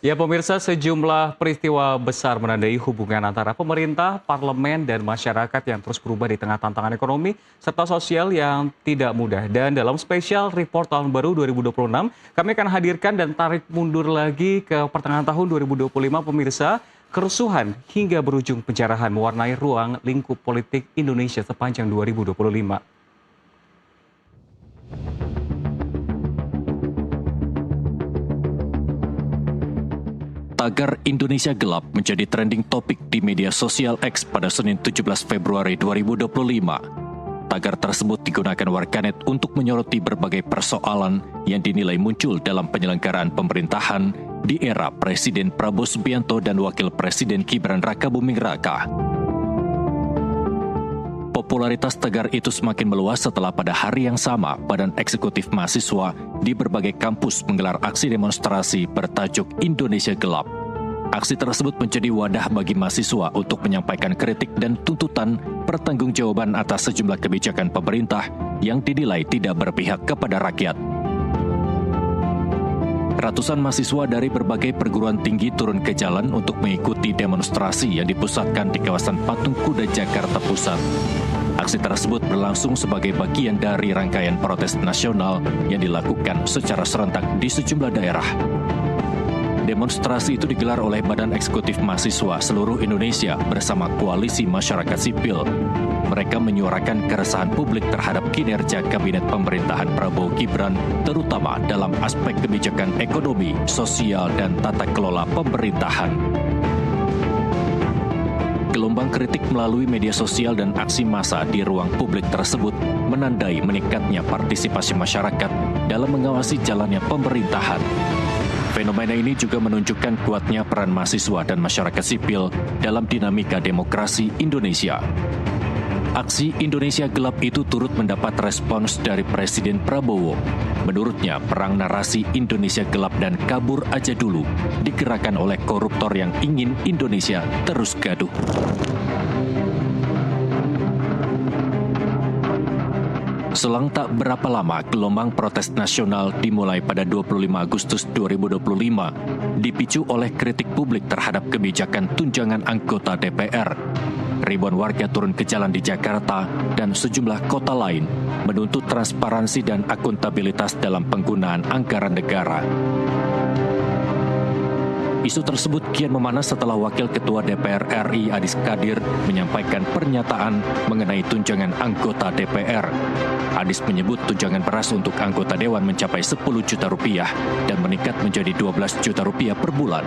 Ya pemirsa, sejumlah peristiwa besar menandai hubungan antara pemerintah, parlemen, dan masyarakat yang terus berubah di tengah tantangan ekonomi serta sosial yang tidak mudah. Dan dalam spesial report tahun baru 2026, kami akan hadirkan dan tarik mundur lagi ke pertengahan tahun 2025 pemirsa, kerusuhan hingga berujung penjarahan mewarnai ruang lingkup politik Indonesia sepanjang 2025. Tagar Indonesia Gelap menjadi trending topik di media sosial X pada Senin 17 Februari 2025. Tagar tersebut digunakan warganet untuk menyoroti berbagai persoalan yang dinilai muncul dalam penyelenggaraan pemerintahan di era Presiden Prabowo Subianto dan Wakil Presiden Gibran Rakabuming Raka. Popularitas tagar itu semakin meluas setelah pada hari yang sama Badan Eksekutif Mahasiswa di berbagai kampus menggelar aksi demonstrasi bertajuk Indonesia Gelap. Aksi tersebut menjadi wadah bagi mahasiswa untuk menyampaikan kritik dan tuntutan pertanggungjawaban atas sejumlah kebijakan pemerintah yang dinilai tidak berpihak kepada rakyat. Ratusan mahasiswa dari berbagai perguruan tinggi turun ke jalan untuk mengikuti demonstrasi yang dipusatkan di kawasan Patung Kuda Jakarta Pusat. Aksi tersebut berlangsung sebagai bagian dari rangkaian protes nasional yang dilakukan secara serentak di sejumlah daerah. Demonstrasi itu digelar oleh Badan Eksekutif Mahasiswa seluruh Indonesia bersama Koalisi Masyarakat Sipil. Mereka menyuarakan keresahan publik terhadap kinerja Kabinet Pemerintahan Prabowo Gibran, terutama dalam aspek kebijakan ekonomi, sosial, dan tata kelola pemerintahan. Gelombang kritik melalui media sosial dan aksi massa di ruang publik tersebut menandai meningkatnya partisipasi masyarakat dalam mengawasi jalannya pemerintahan. Fenomena ini juga menunjukkan kuatnya peran mahasiswa dan masyarakat sipil dalam dinamika demokrasi Indonesia. Aksi Indonesia Gelap itu turut mendapat respons dari Presiden Prabowo. Menurutnya, perang narasi Indonesia Gelap dan kabur aja dulu digerakkan oleh koruptor yang ingin Indonesia terus gaduh. Selang tak berapa lama, gelombang protes nasional dimulai pada 25 Agustus 2025, dipicu oleh kritik publik terhadap kebijakan tunjangan anggota DPR. Ribuan warga turun ke jalan di Jakarta dan sejumlah kota lain menuntut transparansi dan akuntabilitas dalam penggunaan anggaran negara. Isu tersebut kian memanas setelah Wakil Ketua DPR RI Adis Kadir menyampaikan pernyataan mengenai tunjangan anggota DPR. Adis menyebut tunjangan beras untuk anggota Dewan mencapai 10 juta rupiah dan meningkat menjadi 12 juta rupiah per bulan.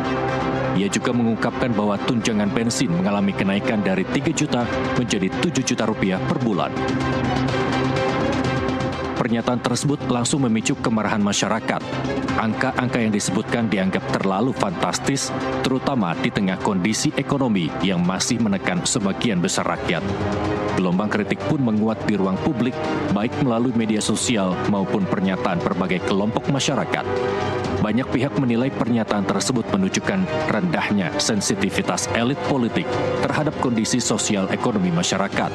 Ia juga mengungkapkan bahwa tunjangan bensin mengalami kenaikan dari 3 juta menjadi 7 juta rupiah per bulan. Pernyataan tersebut langsung memicu kemarahan masyarakat. Angka-angka yang disebutkan dianggap terlalu fantastis, terutama di tengah kondisi ekonomi yang masih menekan sebagian besar rakyat. Gelombang kritik pun menguat di ruang publik, baik melalui media sosial maupun pernyataan berbagai kelompok masyarakat. Banyak pihak menilai pernyataan tersebut menunjukkan rendahnya sensitivitas elit politik terhadap kondisi sosial ekonomi masyarakat.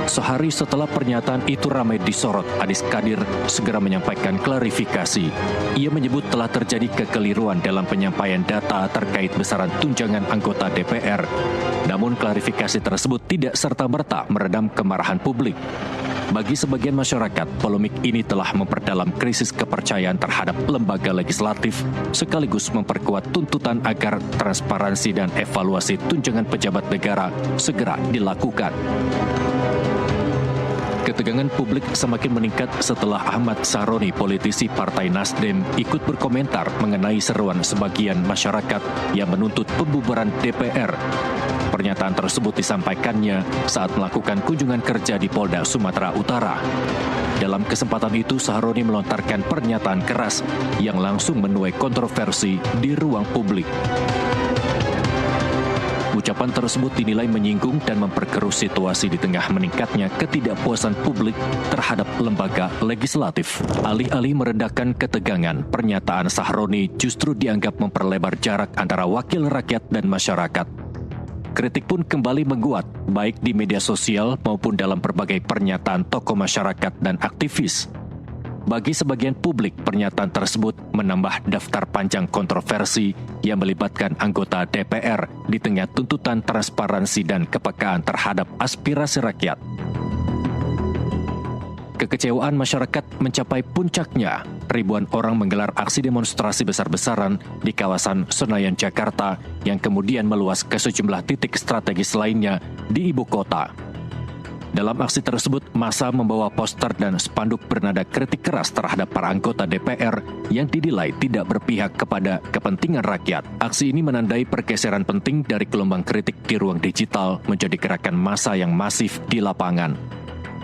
Sehari setelah pernyataan itu ramai disorot, Adis Kadir segera menyampaikan klarifikasi. Ia menyebut telah terjadi kekeliruan dalam penyampaian data terkait besaran tunjangan anggota DPR. Namun klarifikasi tersebut tidak serta-merta meredam kemarahan publik. Bagi sebagian masyarakat, polemik ini telah memperdalam krisis kepercayaan terhadap lembaga legislatif, sekaligus memperkuat tuntutan agar transparansi dan evaluasi tunjangan pejabat negara segera dilakukan. Ketegangan publik semakin meningkat setelah Ahmad Sahroni, politisi Partai Nasdem, ikut berkomentar mengenai seruan sebagian masyarakat yang menuntut pembubaran DPR. Pernyataan tersebut disampaikannya saat melakukan kunjungan kerja di Polda Sumatera Utara. Dalam kesempatan itu, Sahroni melontarkan pernyataan keras yang langsung menuai kontroversi di ruang publik. Ucapan tersebut dinilai menyinggung dan memperkeruh situasi di tengah meningkatnya ketidakpuasan publik terhadap lembaga legislatif. Alih-alih meredakan ketegangan, pernyataan Sahroni justru dianggap memperlebar jarak antara wakil rakyat dan masyarakat. Kritik pun kembali menguat, baik di media sosial maupun dalam berbagai pernyataan tokoh masyarakat dan aktivis. Bagi sebagian publik, pernyataan tersebut menambah daftar panjang kontroversi yang melibatkan anggota DPR di tengah tuntutan transparansi dan kepekaan terhadap aspirasi rakyat. Kekecewaan masyarakat mencapai puncaknya. Ribuan orang menggelar aksi demonstrasi besar-besaran di kawasan Senayan, Jakarta, yang kemudian meluas ke sejumlah titik strategis lainnya di ibu kota. Dalam aksi tersebut, massa membawa poster dan spanduk bernada kritik keras terhadap para anggota DPR yang dinilai tidak berpihak kepada kepentingan rakyat. Aksi ini menandai pergeseran penting dari gelombang kritik di ruang digital menjadi gerakan massa yang masif di lapangan.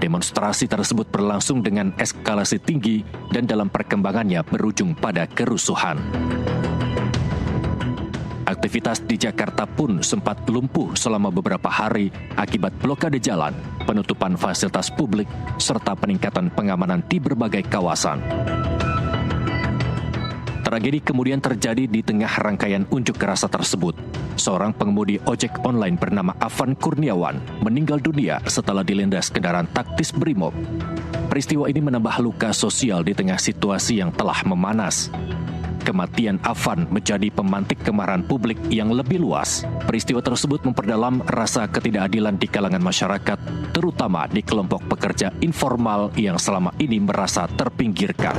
Demonstrasi tersebut berlangsung dengan eskalasi tinggi dan dalam perkembangannya berujung pada kerusuhan. Aktivitas di Jakarta pun sempat lumpuh selama beberapa hari akibat blokade jalan, penutupan fasilitas publik, serta peningkatan pengamanan di berbagai kawasan. Tragedi kemudian terjadi di tengah rangkaian unjuk rasa tersebut. Seorang pengemudi ojek online bernama Afan Kurniawan meninggal dunia setelah dilindas kendaraan taktis Brimob. Peristiwa ini menambah luka sosial di tengah situasi yang telah memanas. Kematian Afan menjadi pemantik kemarahan publik yang lebih luas. Peristiwa tersebut memperdalam rasa ketidakadilan di kalangan masyarakat, terutama di kelompok pekerja informal yang selama ini merasa terpinggirkan.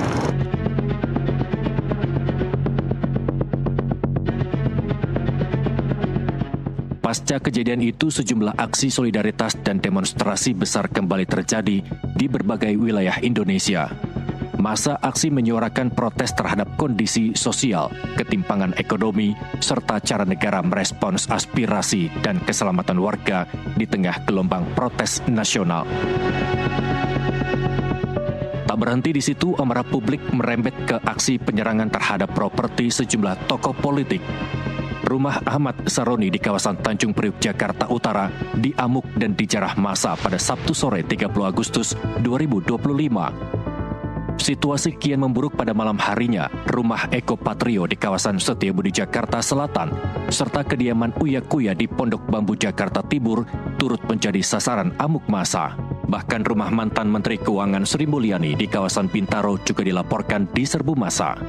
Pasca kejadian itu, sejumlah aksi solidaritas dan demonstrasi besar kembali terjadi di berbagai wilayah Indonesia. Masa aksi menyuarakan protes terhadap kondisi sosial, ketimpangan ekonomi, serta cara negara merespons aspirasi dan keselamatan warga di tengah gelombang protes nasional. Tak berhenti di situ, amarah publik merembet ke aksi penyerangan terhadap properti sejumlah tokoh politik. Rumah Ahmad Saroni di kawasan Tanjung Priuk, Jakarta Utara diamuk dan dijarah massa pada Sabtu sore 30 Agustus 2025. Situasi kian memburuk pada malam harinya. Rumah Eko Patrio di kawasan Setiabudi, Jakarta Selatan, serta kediaman Uya Kuya di Pondok Bambu, Jakarta Timur turut menjadi sasaran amuk massa. Bahkan rumah mantan Menteri Keuangan Sri Mulyani di kawasan Bintaro juga dilaporkan diserbu massa.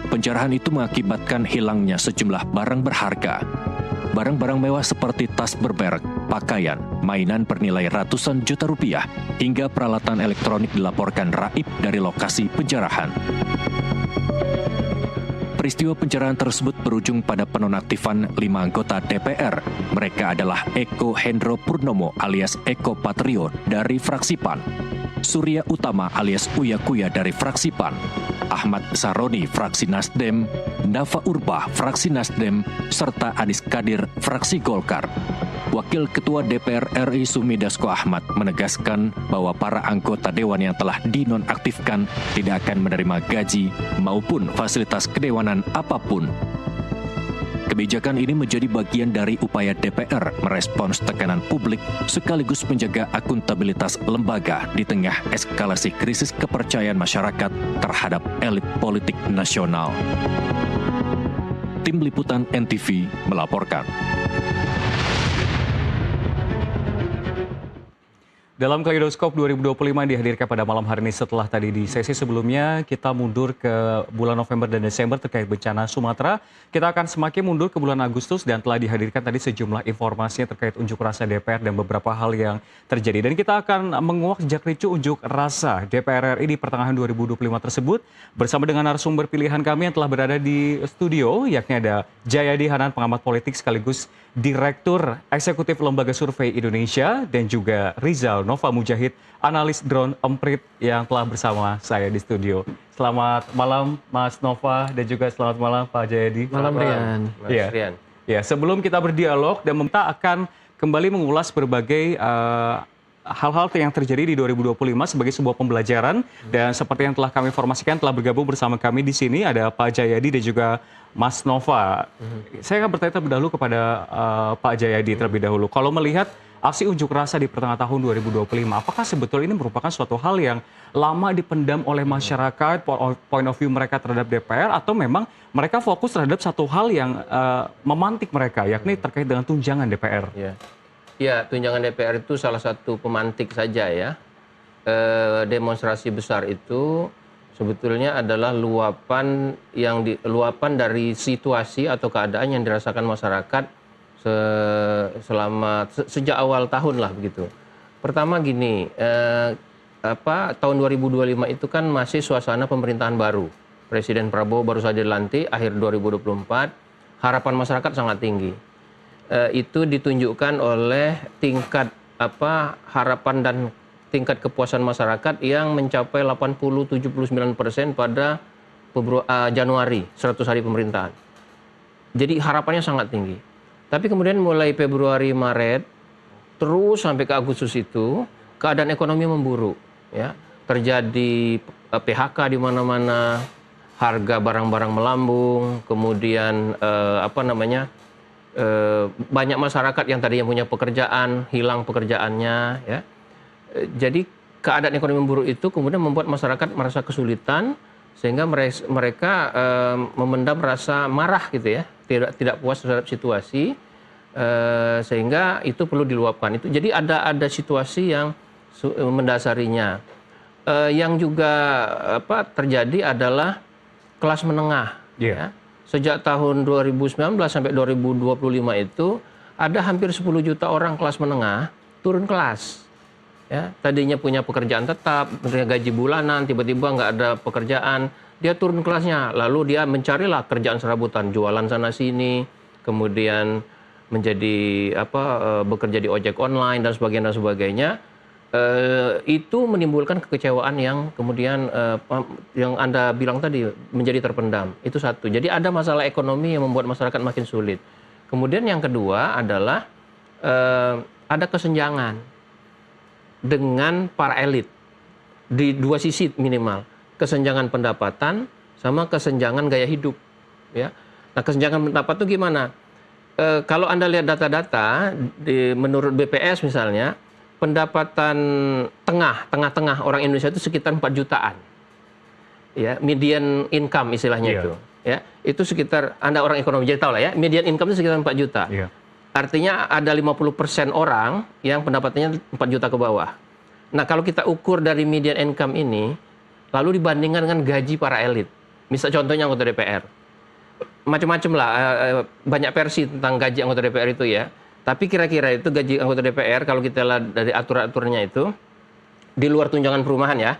Penjarahan itu mengakibatkan hilangnya sejumlah barang berharga. Barang-barang mewah seperti tas bermerek, pakaian, mainan bernilai ratusan juta rupiah, hingga peralatan elektronik dilaporkan raib dari lokasi penjarahan. Peristiwa penjarahan tersebut berujung pada penonaktifan 5 anggota DPR. Mereka adalah Eko Hendro Purnomo alias Eko Patrio dari fraksi PAN, Surya Utama alias Uya Kuya dari fraksi PAN, Ahmad Saroni fraksi Nasdem, Nafa Urbah fraksi Nasdem, serta Adis Kadir fraksi Golkar. Wakil Ketua DPR RI Sumi Dasko Ahmad menegaskan bahwa para anggota dewan yang telah dinonaktifkan tidak akan menerima gaji maupun fasilitas kedewanan apapun. Kebijakan ini menjadi bagian dari upaya DPR merespons tekanan publik sekaligus menjaga akuntabilitas lembaga di tengah eskalasi krisis kepercayaan masyarakat terhadap elit politik nasional. Tim Liputan NTV melaporkan. Dalam Kaleidoskop 2025 dihadirkan pada malam hari ini setelah tadi di sesi sebelumnya kita mundur ke bulan November dan Desember terkait bencana Sumatera. Kita akan semakin mundur ke bulan Agustus dan telah dihadirkan tadi sejumlah informasinya terkait unjuk rasa DPR dan beberapa hal yang terjadi. Dan kita akan menguak jejak ricu unjuk rasa DPR RI di pertengahan 2025 tersebut bersama dengan narasumber pilihan kami yang telah berada di studio, yakni ada Jayadi Hanan, pengamat politik sekaligus Direktur Eksekutif Lembaga Survei Indonesia, dan juga Rizal Nova Mujahid, analis drone Emprit yang telah bersama saya di studio. Selamat malam Mas Nova dan juga selamat malam Pak Jayadi. Malam Rian. Ya. Ya, sebelum kita berdialog dan kita akan kembali mengulas berbagai hal-hal yang terjadi di 2025 sebagai sebuah pembelajaran, dan seperti yang telah kami informasikan telah bergabung bersama kami di sini ada Pak Jayadi dan juga Mas Nova. Saya akan bertanya terlebih dahulu kepada Pak Jayadi terlebih dahulu. Kalau melihat aksi unjuk rasa di pertengahan tahun 2025, apakah sebetulnya ini merupakan suatu hal yang lama dipendam oleh masyarakat, point of view mereka terhadap DPR, atau memang mereka fokus terhadap satu hal yang memantik mereka, yakni terkait dengan tunjangan DPR? Ya, tunjangan DPR itu salah satu pemantik saja ya. Demonstrasi besar itu sebetulnya adalah luapan dari situasi atau keadaan yang dirasakan masyarakat sejak awal tahun lah begitu. Pertama gini, tahun 2025 itu kan masih suasana pemerintahan baru. Presiden Prabowo baru saja dilantik akhir 2024, harapan masyarakat sangat tinggi. Itu ditunjukkan oleh tingkat harapan dan tingkat kepuasan masyarakat yang mencapai 80-79% pada Januari, 100 hari pemerintahan. Jadi harapannya sangat tinggi. Tapi kemudian mulai Februari, Maret, terus sampai ke Agustus itu, keadaan ekonomi memburuk. Ya. Terjadi PHK di mana-mana, harga barang-barang melambung, kemudian banyak masyarakat yang tadinya punya pekerjaan, hilang pekerjaannya. Ya. Jadi keadaan ekonomi memburuk itu kemudian membuat masyarakat merasa kesulitan, sehingga mereka memendam rasa marah gitu ya, tidak puas terhadap situasi, sehingga itu perlu diluapkan. Jadi ada situasi yang mendasarinya. Yang juga terjadi adalah kelas menengah. Ya. Sejak tahun 2019 sampai 2025 itu ada hampir 10 juta orang kelas menengah turun kelas. Ya, tadinya punya pekerjaan tetap, punya gaji bulanan, tiba-tiba nggak ada pekerjaan, dia turun kelasnya, lalu dia mencarilah kerjaan serabutan, jualan sana sini, kemudian bekerja di ojek online dan sebagainya. Itu menimbulkan kekecewaan yang kemudian yang Anda bilang tadi menjadi terpendam. Itu satu. Jadi ada masalah ekonomi yang membuat masyarakat makin sulit. Kemudian yang kedua adalah ada kesenjangan dengan para elit di dua sisi minimal, kesenjangan pendapatan sama kesenjangan gaya hidup. Ya. Nah, kesenjangan pendapat itu gimana? Kalau Anda lihat data-data menurut BPS misalnya, pendapatan tengah-tengah orang Indonesia itu sekitar 4 jutaan. Ya, median income istilahnya itu. Ya, itu sekitar, Anda orang ekonomi jadi tahu lah ya, median income itu sekitar 4 juta. Yeah. Artinya ada 50% orang yang pendapatannya 4 juta ke bawah. Nah, kalau kita ukur dari median income ini, lalu dibandingkan dengan gaji para elit. Misal contohnya anggota DPR. Macam-macam lah, banyak versi tentang gaji anggota DPR itu ya. Tapi kira-kira itu gaji anggota DPR, kalau kita lihat dari aturan-aturannya itu, di luar tunjangan perumahan ya,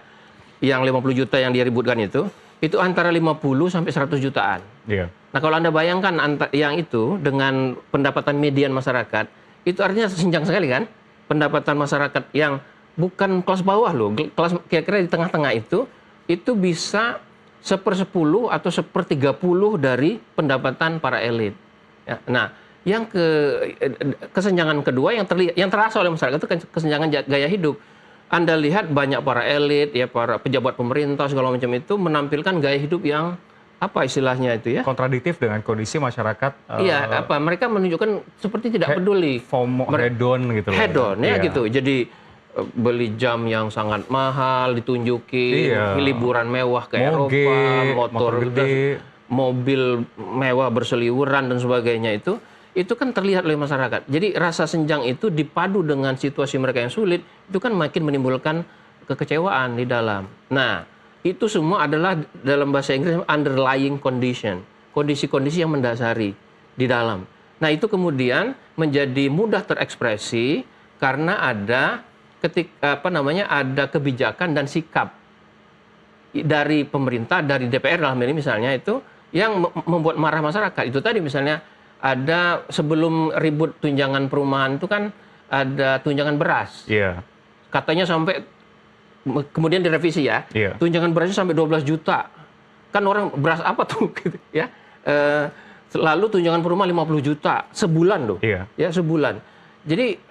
yang 50 juta yang diributkan itu antara 50 sampai 100 jutaan. Yeah. Nah, kalau Anda bayangkan yang itu dengan pendapatan median masyarakat, itu artinya senjang sekali kan? Pendapatan masyarakat yang bukan kelas bawah loh, kelas kira-kira di tengah-tengah itu bisa 1/10 atau 1/30 dari pendapatan para elit. Ya, nah, yang kesenjangan kedua yang terasa oleh masyarakat itu kesenjangan gaya hidup. Anda lihat banyak para elit, ya para pejabat pemerintah segala macam itu menampilkan gaya hidup yang apa istilahnya itu ya? Kontradiktif dengan kondisi masyarakat. Iya, mereka menunjukkan seperti tidak peduli. FOMO, hedon gitu. Hedon ya gitu. Jadi beli jam yang sangat mahal, ditunjuki, liburan mewah ke Eropa, motor gede, mobil mewah berseliweran dan sebagainya itu kan terlihat oleh masyarakat. Jadi rasa senjang itu dipadu dengan situasi mereka yang sulit, itu kan makin menimbulkan kekecewaan di dalam. Nah, itu semua adalah dalam bahasa Inggris underlying condition, kondisi-kondisi yang mendasari di dalam. Nah, itu kemudian menjadi mudah terekspresi karena ada ada kebijakan dan sikap dari pemerintah, dari DPR dalam ini misalnya itu yang membuat marah masyarakat. Itu tadi misalnya ada sebelum ribut tunjangan perumahan itu kan ada tunjangan beras. Yeah. Katanya sampai kemudian direvisi ya. Yeah. Tunjangan berasnya sampai 12 juta. Kan orang beras apa tuh gitu ya. Lalu tunjangan perumahan 50 juta sebulan loh. Yeah. Ya, sebulan. Jadi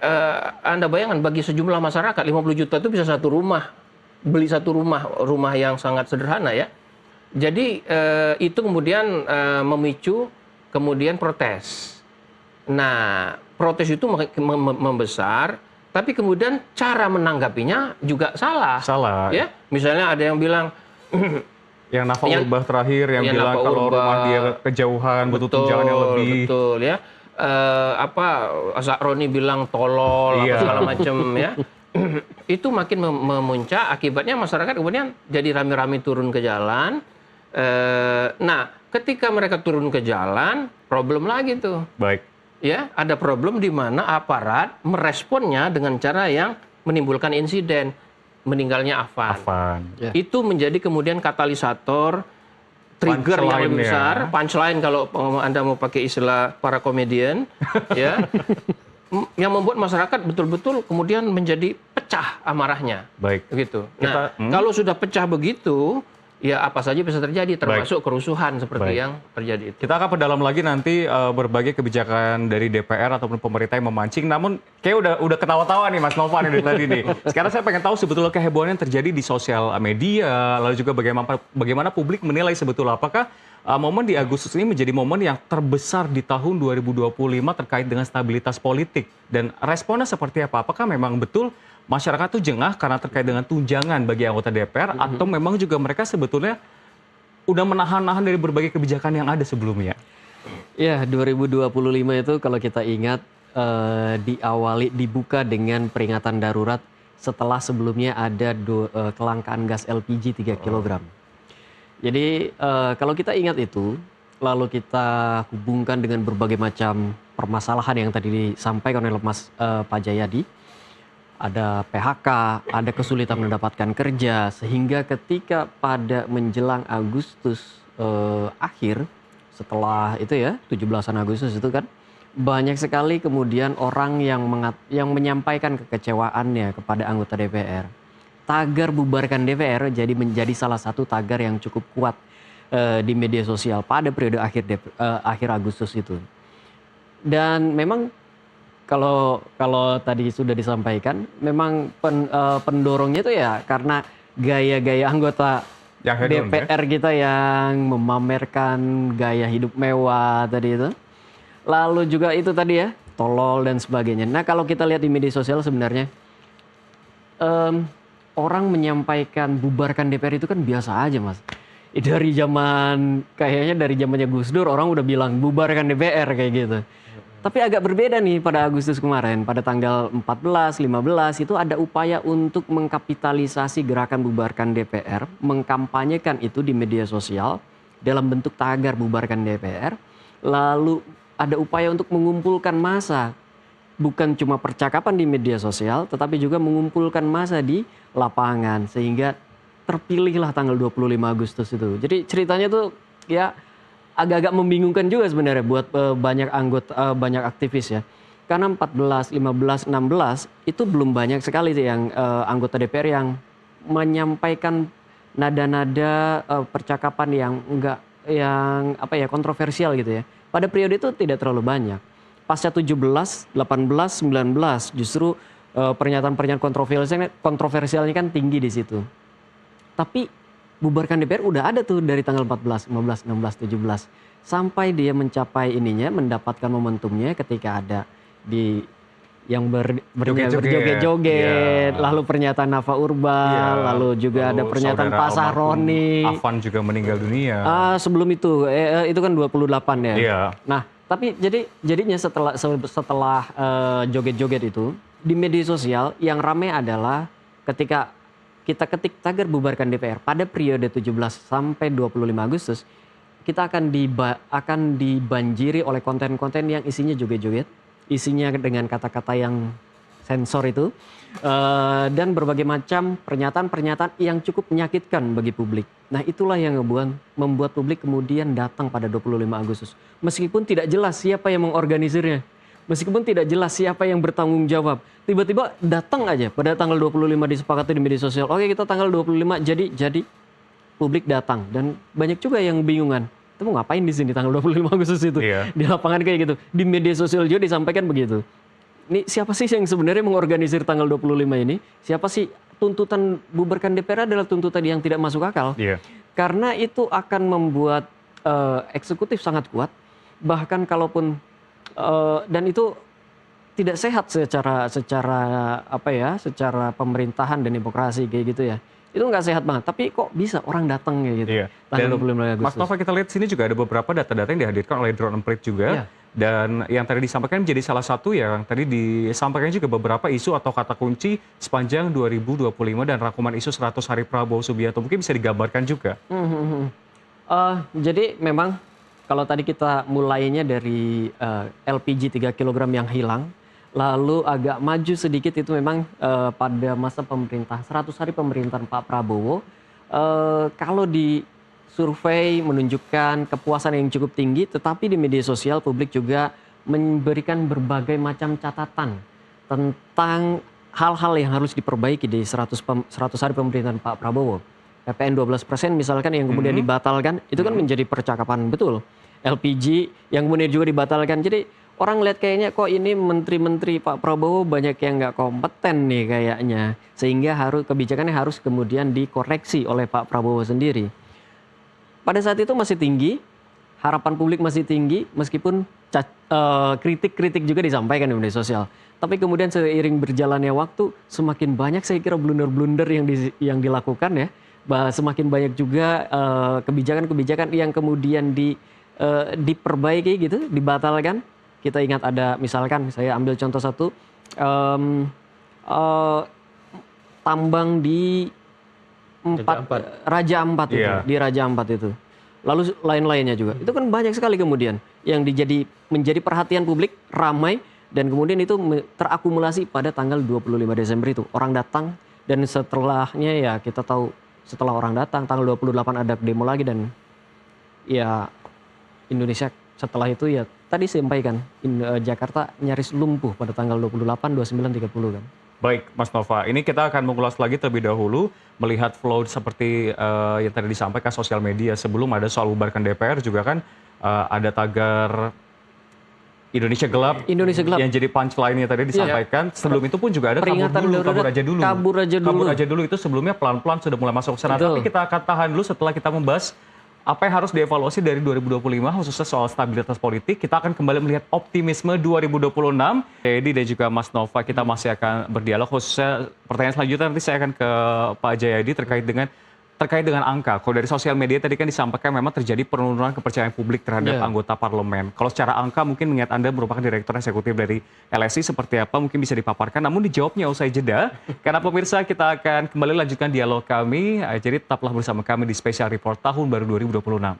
Anda bayangkan bagi sejumlah masyarakat 50 juta itu bisa satu rumah. Beli satu rumah yang sangat sederhana ya. Jadi itu kemudian memicu kemudian protes. Nah, protes itu membesar, tapi kemudian cara menanggapinya juga salah. Salah. Ya, misalnya ada yang bilang yang Nafa Urbah terakhir yang bilang kalau rumah dia kejauhan butuh tunjangan yang lebih. Betul ya. Roni bilang tolol apa segala macam ya. itu makin memuncak, akibatnya masyarakat kemudian jadi rame-rame turun ke jalan. Nah, ketika mereka turun ke jalan, problem lagi tuh. Baik. Ya, ada problem di mana aparat meresponnya dengan cara yang menimbulkan insiden meninggalnya Afan. Ya. Itu menjadi kemudian katalisator, trigger yang lebih besar, punchline kalau Anda mau pakai istilah para komedian, ya, yang membuat masyarakat betul-betul kemudian menjadi pecah amarahnya. Baik. Begitu. Nah, kalau sudah pecah begitu, ya apa saja bisa terjadi, termasuk kerusuhan seperti yang terjadi itu. Kita akan perdalam lagi nanti berbagai kebijakan dari DPR ataupun pemerintah yang memancing. Namun kayak udah ketawa-tawa nih Mas Novan dari tadi nih. Sekarang saya pengen tahu sebetulnya kehebohan yang terjadi di sosial media, lalu juga bagaimana publik menilai sebetulnya apakah momen di Agustus ini menjadi momen yang terbesar di tahun 2025 terkait dengan stabilitas politik. Dan responnya seperti apa? Apakah memang betul masyarakat tuh jengah karena terkait dengan tunjangan bagi anggota DPR atau memang juga mereka sebetulnya udah menahan-nahan dari berbagai kebijakan yang ada sebelumnya? Ya, 2025 itu kalau kita ingat dibuka dengan peringatan darurat setelah sebelumnya ada kelangkaan gas LPG 3 kg. Jadi kalau kita ingat itu, lalu kita hubungkan dengan berbagai macam permasalahan yang tadi disampaikan oleh Mas Pak Jayadi, ada PHK, ada kesulitan mendapatkan kerja, sehingga ketika pada menjelang Agustus akhir, setelah itu ya, 17-an Agustus itu kan, banyak sekali kemudian orang yang menyampaikan kekecewaannya kepada anggota DPR. Tagar bubarkan DPR menjadi salah satu tagar yang cukup kuat di media sosial pada periode akhir Agustus itu. Dan memang kalau tadi sudah disampaikan, memang pendorongnya itu ya karena gaya-gaya anggota DPR kita yang memamerkan gaya hidup mewah tadi itu. Lalu juga itu tadi ya, tolol dan sebagainya. Nah, kalau kita lihat di media sosial sebenarnya orang menyampaikan bubarkan DPR itu kan biasa aja, Mas. Kayaknya dari zamannya Gus Dur orang udah bilang bubarkan DPR kayak gitu. Tapi agak berbeda nih pada Agustus kemarin, pada tanggal 14, 15 itu ada upaya untuk mengkapitalisasi gerakan bubarkan DPR, mengkampanyekan itu di media sosial dalam bentuk tagar bubarkan DPR, lalu ada upaya untuk mengumpulkan massa, bukan cuma percakapan di media sosial, tetapi juga mengumpulkan massa di lapangan, sehingga terpilihlah tanggal 25 Agustus itu. Jadi ceritanya tuh ya agak-agak membingungkan juga sebenarnya buat banyak banyak aktivis ya. Karena 14, 15, 16 itu belum banyak sekali sih yang anggota DPR yang menyampaikan nada-nada percakapan yang kontroversial gitu ya. Pada periode itu tidak terlalu banyak. Pasca 17, 18, 19 justru pernyataan-pernyataan kontroversialnya kan tinggi di situ. Tapi bubarkan DPR udah ada tuh dari tanggal 14, 15, 16, 17. Sampai dia mencapai mendapatkan momentumnya ketika ada yang berjoget-joget, lalu pernyataan Nafa Urbal, lalu juga ada pernyataan Pak Sahroni. Afan juga meninggal dunia. Sebelum itu kan 28 ya. Iya. Nah, tapi jadinya setelah joget-joget itu, di media sosial yang ramai adalah ketika kita ketik tagar bubarkan DPR pada periode 17 sampai 25 Agustus, kita akan dibanjiri oleh konten-konten yang isinya joget-joget, isinya dengan kata-kata yang sensor itu, dan berbagai macam pernyataan-pernyataan yang cukup menyakitkan bagi publik. Nah, itulah yang membuat publik kemudian datang pada 25 Agustus. Meskipun tidak jelas siapa yang mengorganisirnya, meskipun tidak jelas siapa yang bertanggung jawab, tiba-tiba datang aja pada tanggal 25 disepakati di media sosial. Oke, kita tanggal 25 jadi publik datang, dan banyak juga yang bingungan. Itu mau ngapain di sini tanggal 25 Agustus itu? Iya. Di lapangan kayak gitu. Di media sosial juga disampaikan begitu. Ini siapa sih yang sebenarnya mengorganisir tanggal 25 ini? Siapa sih? Tuntutan bubarkan DPR adalah tuntutan yang tidak masuk akal. Iya. Karena itu akan membuat eksekutif sangat kuat. Bahkan kalaupun dan itu tidak sehat secara pemerintahan dan demokrasi kayak gitu ya. Itu nggak sehat banget. Tapi kok bisa orang datang kayak gitu. Iya. Tanggal 25 Agustus. Mas Nova, kita lihat sini juga ada beberapa data-data yang dihadirkan oleh Drone Emprit juga. Iya. Dan yang tadi disampaikan menjadi salah satu yang tadi disampaikan juga beberapa isu atau kata kunci sepanjang 2025 dan rangkuman isu 100 hari Prabowo Subianto. Mungkin bisa digambarkan juga. Jadi memang kalau tadi kita mulainya dari LPG 3 kg yang hilang, lalu agak maju sedikit itu memang pada masa pemerintah 100 hari pemerintahan Pak Prabowo, kalau di survei menunjukkan kepuasan yang cukup tinggi, tetapi di media sosial publik juga memberikan berbagai macam catatan tentang hal-hal yang harus diperbaiki di 100 hari pemerintahan Pak Prabowo. PPN 12% misalkan yang kemudian dibatalkan, itu kan menjadi percakapan betul. LPG yang kemudian juga dibatalkan. Jadi orang lihat kayaknya kok ini menteri-menteri Pak Prabowo banyak yang nggak kompeten nih kayaknya. Sehingga kebijakannya harus kemudian dikoreksi oleh Pak Prabowo sendiri. Pada saat itu masih tinggi, harapan publik masih tinggi, meskipun kritik-kritik juga disampaikan di media sosial. Tapi kemudian seiring berjalannya waktu, semakin banyak saya kira blunder-blunder yang dilakukan ya. Semakin banyak juga kebijakan-kebijakan yang kemudian diperbaiki gitu, dibatalkan. Kita ingat ada misalkan, saya ambil contoh satu, tambang di Raja Ampat itu, di Raja Ampat itu. Lalu lain-lainnya juga. Itu kan banyak sekali kemudian yang menjadi perhatian publik, ramai, dan kemudian itu terakumulasi pada tanggal 25 Desember itu. Orang datang, dan setelahnya ya kita tahu, setelah orang datang, tanggal 28 ada demo lagi, dan ya Indonesia setelah itu ya tadi saya sampaikan, Jakarta nyaris lumpuh pada tanggal 28, 29, 30 kan. Baik, Mas Nova. Ini kita akan mengulas lagi terlebih dahulu, melihat flow seperti yang tadi disampaikan sosial media. Sebelum ada soal bubarkan DPR juga kan ada tagar Indonesia Gelap. Indonesia Gelap. Yang jadi punchline-nya tadi disampaikan. Sebelum itu pun juga ada kabur aja dulu. Kabur aja dulu itu sebelumnya pelan-pelan sudah mulai masuk ke sana. Tapi kita akan tahan dulu setelah kita membahas apa yang harus dievaluasi dari 2025 khususnya soal stabilitas politik. Kita akan kembali melihat optimisme 2026. Edi dan juga Mas Nova, kita masih akan berdialog khususnya pertanyaan selanjutnya nanti saya akan ke Pak Jayadi terkait dengan angka. Kalau dari sosial media tadi kan disampaikan memang terjadi penurunan kepercayaan publik terhadap anggota parlemen. Kalau secara angka mungkin mengingat Anda merupakan direktur eksekutif dari LSI, seperti apa mungkin bisa dipaparkan. Namun dijawabnya usai jeda. Karena pemirsa kita akan kembali lanjutkan dialog kami. Jadi tetaplah bersama kami di Special Report Tahun Baru 2026.